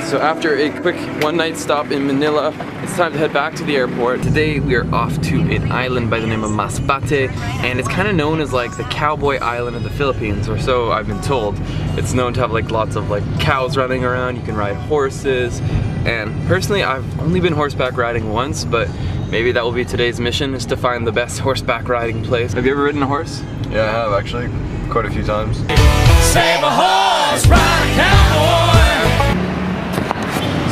So after a quick one-night stop in Manila, it's time to head back to the airport. Today we are off to an island by the name of Masbate, and it's kind of known as like the cowboy island of the Philippines, or so I've been told. It's known to have like lots of like cows running around, you can ride horses, and personally I've only been horseback riding once, but maybe that will be today's mission, is to find the best horseback riding place. Have you ever ridden a horse? Yeah, I have actually, quite a few times. Save a horse, ride a cowboy.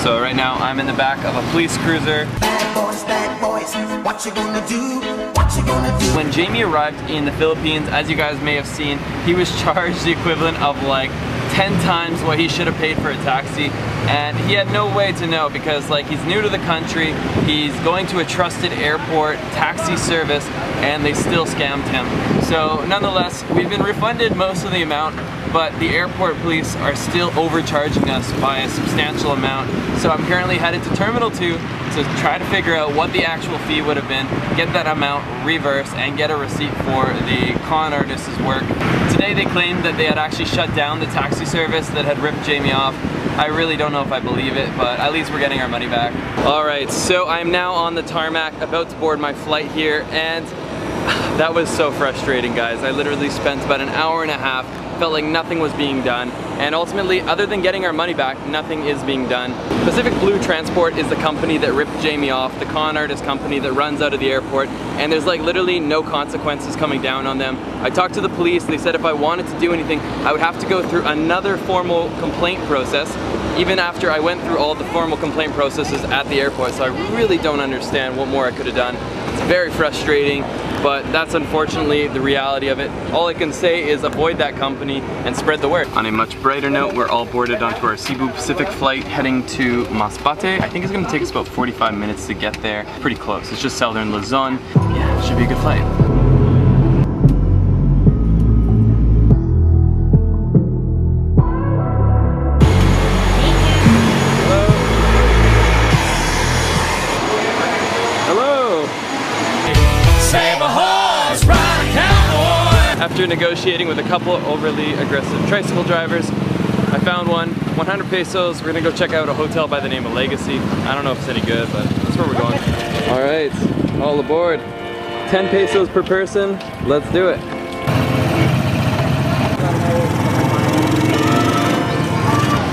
So right now I'm in the back of a police cruiser. Bad boys, what you gonna do? What you gonna do? When Jamie arrived in the Philippines, as you guys may have seen, he was charged the equivalent of like 10 times what he should have paid for a taxi, and he had no way to know because like he's new to the country, he's going to a trusted airport taxi service, and they still scammed him. So nonetheless, we've been refunded most of the amount, but the airport police are still overcharging us by a substantial amount. So I'm currently headed to Terminal 2 to try to figure out what the actual fee would have been, get that amount reversed, and get a receipt for the con artist's work. Today they claimed that they had actually shut down the taxi service that had ripped Jamie off. I really don't know if I believe it, but at least we're getting our money back. Alright, so I'm now on the tarmac, about to board my flight here, and that was so frustrating, guys. I literally spent about an hour and a half, felt like nothing was being done, and ultimately, other than getting our money back, nothing is being done. Pacific Blue Transport is the company that ripped Jamie off, the con artist company that runs out of the airport, and there's like literally no consequences coming down on them. I talked to the police, they said if I wanted to do anything, I would have to go through another formal complaint process, even after I went through all the formal complaint processes at the airport, so I really don't understand what more I could have done. It's very frustrating, but that's unfortunately the reality of it. All I can say is avoid that company and spread the word. On a much brighter note, we're all boarded onto our Cebu Pacific flight heading to Masbate. I think it's gonna take us about 45 minutes to get there. Pretty close, it's just southern Luzon. Yeah, it should be a good flight. After negotiating with a couple of overly aggressive tricycle drivers, I found one, 100 pesos. We're gonna go check out a hotel by the name of Legacy. I don't know if it's any good, but that's where we're going. All right, all aboard. 10 pesos per person, let's do it.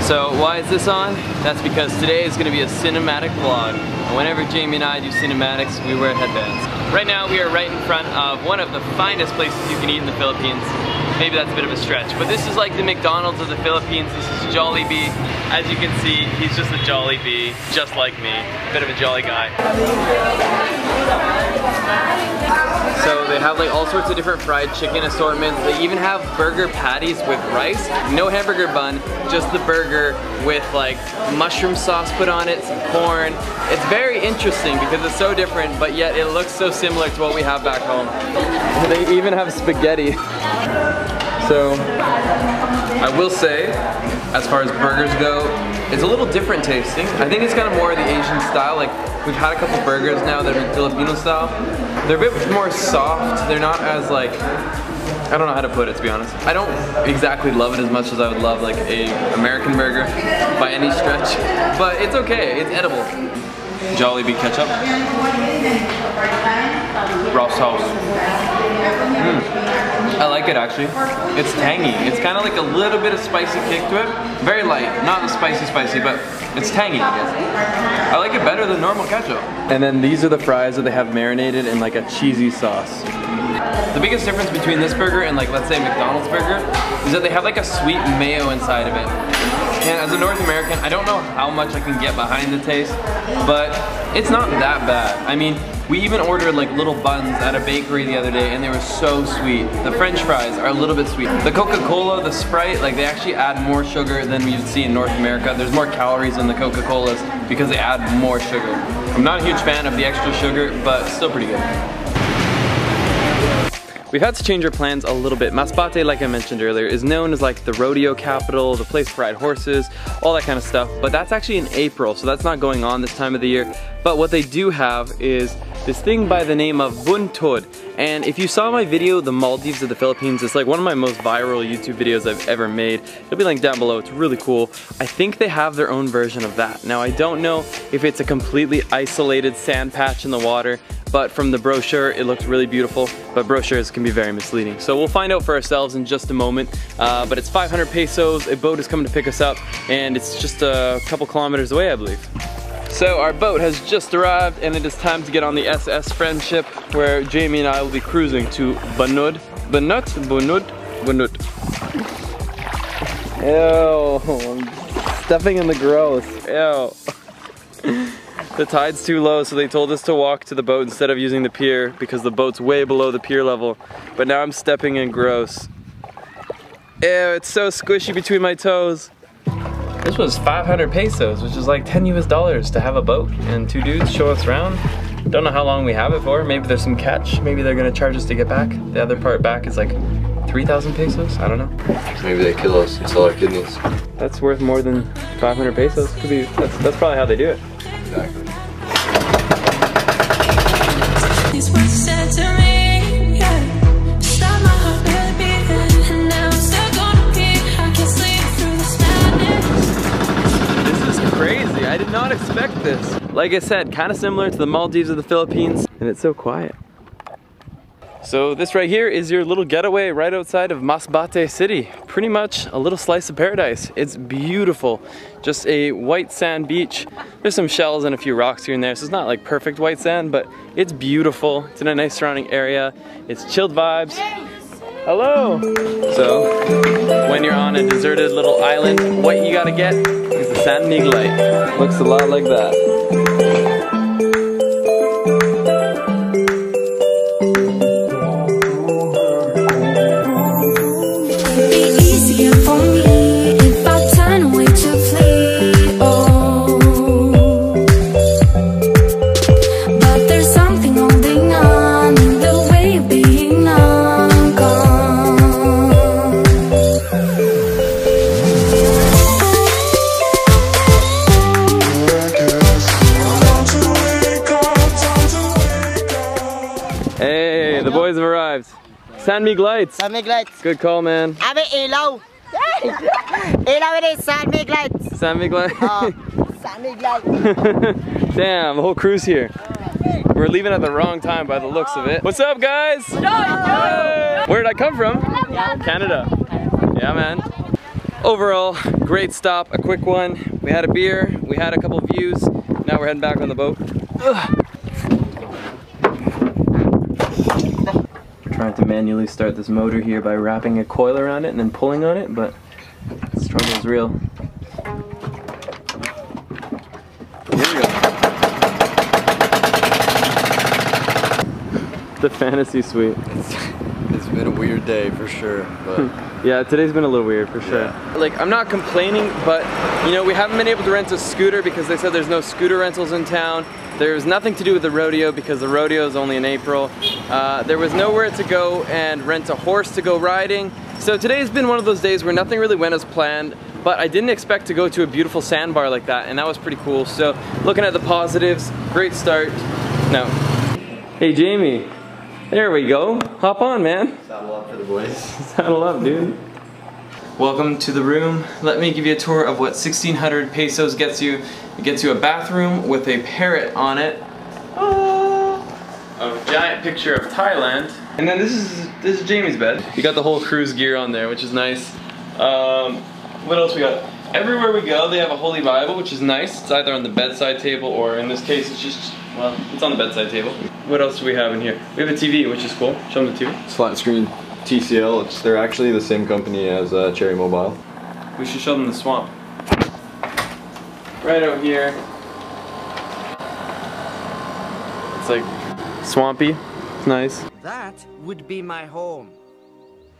So why is this on? That's because today is gonna be a cinematic vlog. And whenever Jamie and I do cinematics, we wear headbands. Right now we are right in front of one of the finest places you can eat in the Philippines. Maybe that's a bit of a stretch, but this is like the McDonald's of the Philippines. This is Jollibee. As you can see, he's just a Jollibee, just like me. Bit of a jolly guy. So they have like all sorts of different fried chicken assortments. They even have burger patties with rice. No hamburger bun, just the burger with like mushroom sauce put on it, some corn. It's very interesting because it's so different, but yet it looks so similar to what we have back home. They even have spaghetti. So I will say, as far as burgers go, it's a little different tasting. I think it's kind of more of the Asian style. Like we've had a couple burgers now that are Filipino style. They're a bit more soft. They're not as like, I don't know how to put it, to be honest. I don't exactly love it as much as I would love like a American burger by any stretch, but it's okay, it's edible. Jollibee ketchup. Ross sauce. I like it actually. It's tangy. It's kind of like a little bit of spicy kick to it. Very light, not the spicy, but it's tangy, I guess. I like it better than normal ketchup. And then these are the fries that they have marinated in like a cheesy sauce. The biggest difference between this burger and like, let's say McDonald's burger, is that they have like a sweet mayo inside of it. And as a North American, I don't know how much I can get behind the taste, but it's not that bad. I mean, we even ordered like little buns at a bakery the other day and they were so sweet. The French fries are a little bit sweet. The Coca-Cola, the Sprite, like they actually add more sugar than you'd see in North America. There's more calories in the Coca-Colas because they add more sugar. I'm not a huge fan of the extra sugar, but still pretty good. We've had to change our plans a little bit. Masbate, like I mentioned earlier, is known as like the rodeo capital, the place to ride horses, all that kind of stuff. But that's actually in April, so that's not going on this time of the year. But what they do have is this thing by the name of buntod. And if you saw my video, the Maldives of the Philippines, it's like one of my most viral YouTube videos I've ever made. It'll be linked down below, it's really cool. I think they have their own version of that. Now I don't know if it's a completely isolated sand patch in the water, but from the brochure it looks really beautiful, but brochures can be very misleading. So we'll find out for ourselves in just a moment, but it's 500 pesos, a boat is coming to pick us up, and it's just a couple kilometers away, I believe. So our boat has just arrived and it is time to get on the SS Friendship, where Jamie and I will be cruising to Banud. Banud? Ew, I'm stepping in the gross, ew. The tide's too low, so they told us to walk to the boat instead of using the pier because the boat's way below the pier level. But now I'm stepping in gross. Ew, it's so squishy between my toes. This was 500 pesos, which is like 10 US dollars to have a boat and two dudes show us around. Don't know how long we have it for. Maybe there's some catch. Maybe they're gonna charge us to get back. The other part back is like 3,000 pesos. I don't know. Maybe they kill us and sell our kidneys. That's worth more than 500 pesos. Could be. That's probably how they do it. Exactly. These words said to me, yeah. Stop my heart beating, and now I'm stuck on a beat. I can't sleep through this madness. This is crazy. I did not expect this. Like I said, kind of similar to the Maldives of the Philippines, and it's so quiet. So this right here is your little getaway right outside of Masbate city. Pretty much a little slice of paradise. It's beautiful. Just a white sand beach. There's some shells and a few rocks here and there, so it's not like perfect white sand, but it's beautiful. It's in a nice surrounding area. It's chilled vibes. Hello! So, when you're on a deserted little island, what you gotta get is the San Miguel light. Looks a lot like that. Hey, the boys have arrived. San Miguel lights. San Miguel lights. Good call, man. Abi ilaw. Ilaw it is San Miguel lights. San Miguel lights. San Miguel lights. Damn, the whole crew's here. We're leaving at the wrong time by the looks of it. What's up, guys? Where did I come from? Canada. Yeah, man. Overall, great stop, a quick one. We had a beer, we had a couple views. Now we're heading back on the boat. Ugh. Trying to manually start this motor here by wrapping a coil around it and then pulling on it, but the struggle is real. Here we go. The fantasy suite. It's been a weird day for sure, but yeah, today's been a little weird for sure. Yeah. Like, I'm not complaining, but you know, we haven't been able to rent a scooter because they said there's no scooter rentals in town. There's nothing to do with the rodeo because the rodeo is only in April. There was nowhere to go and rent a horse to go riding. So today's been one of those days where nothing really went as planned, but I didn't expect to go to a beautiful sandbar like that, and that was pretty cool. So looking at the positives, great start. No. Hey Jamie, there we go. Hop on, man. saddle up for the boys. Saddle up, dude. Welcome to the room. Let me give you a tour of what 1,600 pesos gets you. It gets you a bathroom with a parrot on it. A giant picture of Thailand. And then this is Jamie's bed. You got the whole cruise gear on there, which is nice. What else we got? Everywhere we go, they have a Holy Bible, which is nice. It's either on the bedside table or in this case, it's just, well, it's on the bedside table. What else do we have in here? We have a TV, which is cool. Show them the TV. Flat screen TCL. They're actually the same company as Cherry Mobile. We should show them the swamp. Right out here. It's like swampy. It's nice. That would be my home.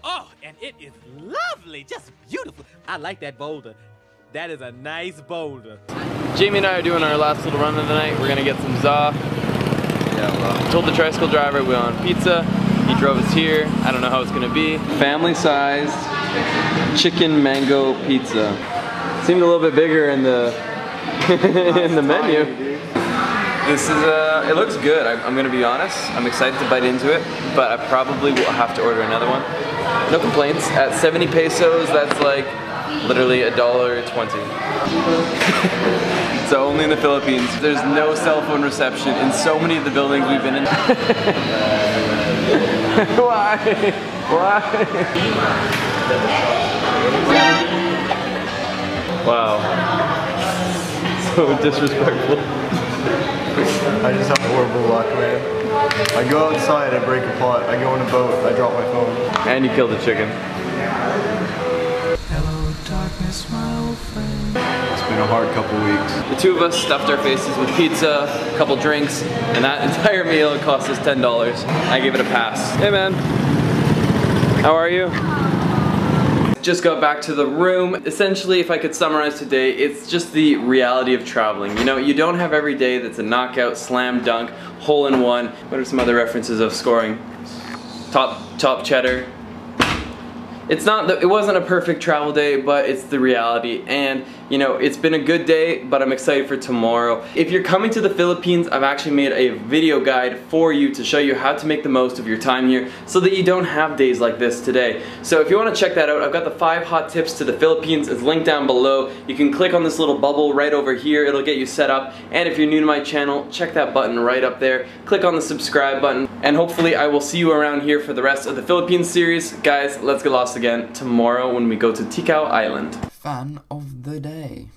Oh, and it is lovely, just beautiful. I like that boulder. That is a nice boulder. Jamie and I are doing our last little run of the night. We're gonna get some za. Yeah, well. Told the tricycle driver we want pizza. He drove us here. I don't know how it's gonna be. Family-sized chicken mango pizza. Seemed a little bit bigger in the in the menu. This is, it looks good. I'm gonna be honest. I'm excited to bite into it, but I probably will have to order another one. No complaints. At 70 pesos, that's like literally $1.20. So only in the Philippines. There's no cell phone reception in so many of the buildings we've been in. Why? Why? Wow. So disrespectful. I just have horrible luck, man. I go outside, I break a pot. I go in a boat, I drop my phone. And you killed a chicken. Hello, darkness, my old friend. It's been a hard couple weeks. The two of us stuffed our faces with pizza, a couple drinks, and that entire meal cost us $10. I gave it a pass. Hey man, how are you? Just got back to the room. Essentially, if I could summarize today, it's just the reality of traveling. You know, you don't have every day that's a knockout, slam dunk, hole in one. What are some other references of scoring? Top cheddar. It wasn't a perfect travel day, but it's the reality. And you know, it's been a good day, but I'm excited for tomorrow. If you're coming to the Philippines, I've actually made a video guide for you to show you how to make the most of your time here so that you don't have days like this today. So if you want to check that out, I've got the 5 hot tips to the Philippines. It's linked down below. You can click on this little bubble right over here. It'll get you set up. And if you're new to my channel, check that button right up there. Click on the subscribe button. And hopefully I will see you around here for the rest of the Philippines series. Guys, let's get lost again tomorrow when we go to Tikau Island. Fan of the day.